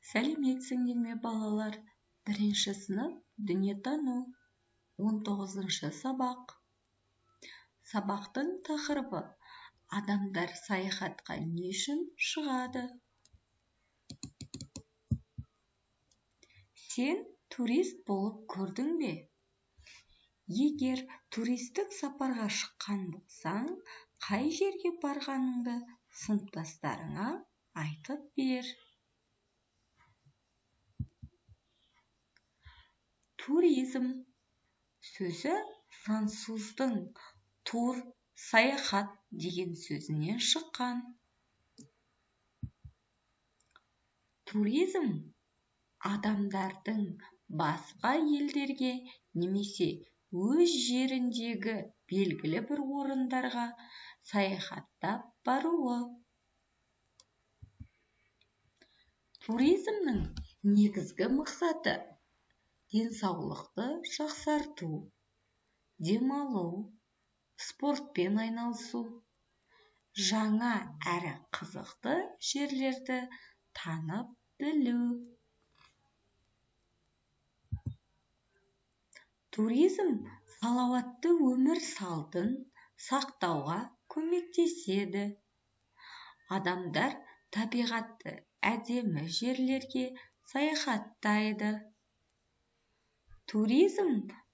Сәлеметсіңдер ме балалар? Бірінші сынып дүниетану. 19-шы сабақ. Сабақтың тақырыбы: адамдар саяхатқа не үшін шығады? Сен турист болып көрдің бе? Егер туристік сапарға шыққан болсаң, қай жерге барғаныңды сыныптастарыңа айтып бер. Туризм сөзі француздың тур, саяхат деген сөзінен шыққан. Туризм адамдардың басқа елдерге немесе өз жеріндегі белгілі бір орындарға саяхаттап баруы. Туризмнің негізгі мақсаты денсаулықты жақсарту, демалу, спортпен айналысу, жаңа әрі қызықты жерлерді танып білу. Туризм салауатты өмір салтын сақтауға көмектеседі. Адамдар табиғатты әдемі жерлерге саяхаттайды. Туризм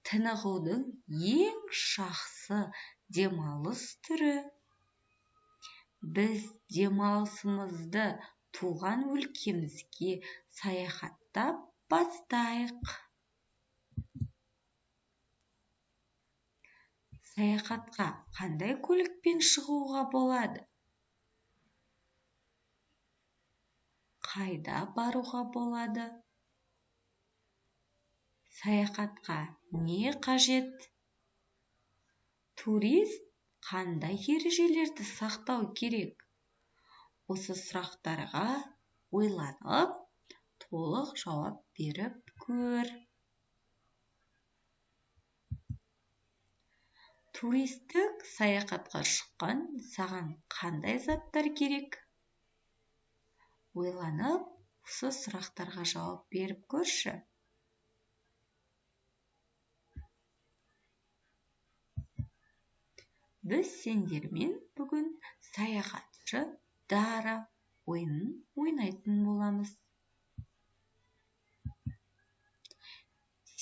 тынығудың ең жақсы демалыс түрі. Біз демалысымызды туған өлкемізге саяхаттап бастайық. Саяхатқа қандай көлікпен шығуға болады? Қайда баруға болады? Саяхатқа не қажет? Турист қандай ережелерді сақтау керек? Осы сұрақтарға ойланып, толық жауап беріп көр. Туристік саяхатқа шыққан саған қандай заттар керек? Ойланып, осы сұрақтарға жауап беріп көрші. Біз сендермен бүгін саяхатшы Дара ойынын ойнайтын боламыз.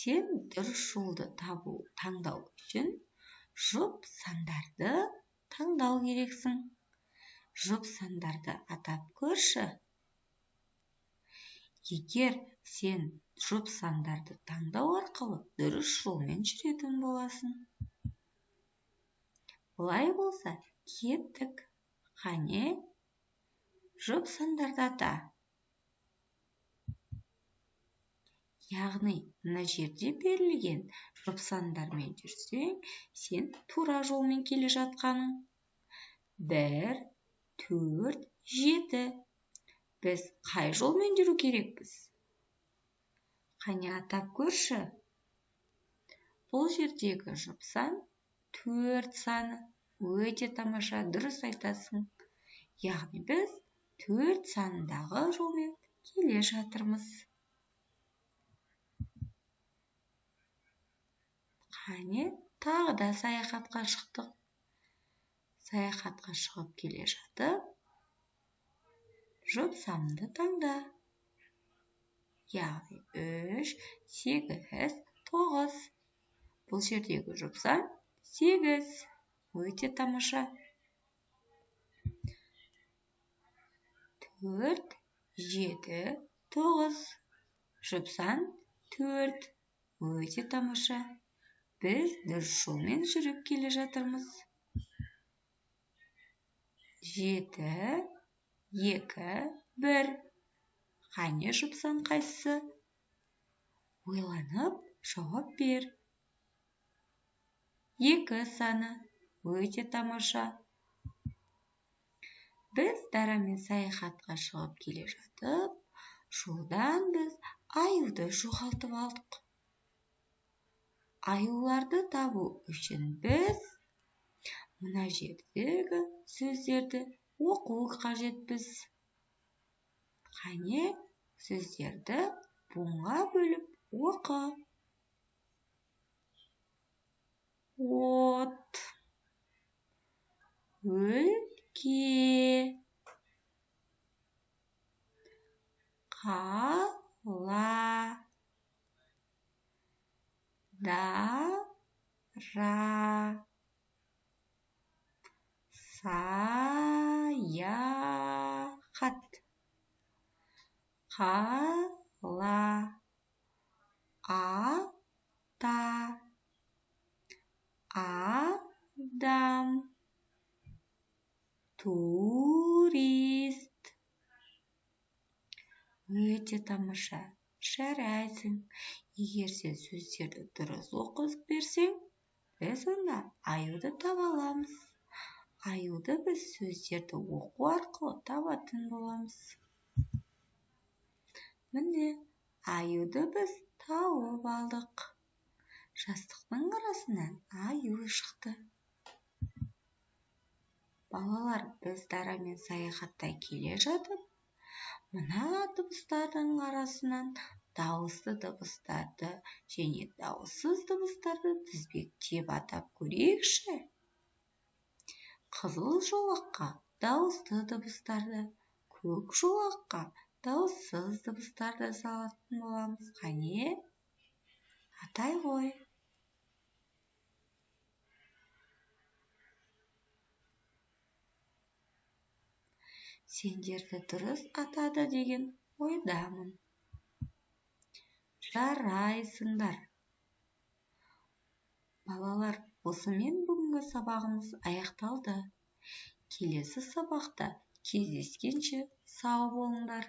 Сен дұрыс жолды таңдау үшін жұп сандарды таңдау керексің. Жұп сандарды атап көрші. Егер сен жұп сандарды таңдау арқылы дұрыс жолмен жүретін боласың. Бұлай болса, кеттік. Қане, жұп сандарды ата. Яғни, мына жерде берілген жұп сандармен жүрсең, сен тура жолмен келе жатқаның. 1, 4, 7. Біз қай жолмен жүру керекпіз? Қане атап көрші. Бұл жердегі жұп сан 4 саны. Өте тамаша, дұрыс айтасың. Яғни біз 4 санындағы жолмен келе жатырмыз. Қане, тағы да саяхатқа шықтық. Саяхатқа шығып келе жатып, жұп санды таңда. Яғни 3, 8, 9. Бұл жердегі жұп сан 8. Өте тамаша. 4, 7, 9. Жұп сан 4. Өте тамаша. Біз дұрыс жолмен жүріп келе жатырмыз. 7, 2, 1. Қане жұп сан қайсысы? Ойланып, жауап бер. 2 саны. Өте тамаша. Біз Дарамен саяхатқа шығып келе жатып, жолдан біз аюды жоғалтып алдық. Аюларды табу үшін біз мына жердегі сөздерді оқу қажетпіз. Қане, сөздерді буынға бөліп оқы. От, өлке, қала, дара, саяхат, қала, ата, адам, турист. Өте тамаша. Жарайсың. Егер сен сөздерді дұрыс оқып берсең, біз онда аюды таба аламыз. Аюды біз сөздерді оқу арқылы табатын боламыз. Міне, аюды біз тауып алдық. Жастықтың арасынан аю шықты. Балалар, біз Дарамен саяхаттай келе жатып, мына дыбыстардың арасынан дауысты дыбыстарды және дауыссыз дыбыстарды тізбектеп атап көрейікші. Қызыл жолаққа дауысты дыбыстарды, көк жолаққа дауыссыз дыбыстарды салатын боламыз. Қане, атай ғой. Сендерді дұрыс атады деген ойдамын. Жарайсыңдар. Балалар, осымен бүгінгі сабағымыз аяқталды. Келесі сабақта кездескенше сау болыңдар.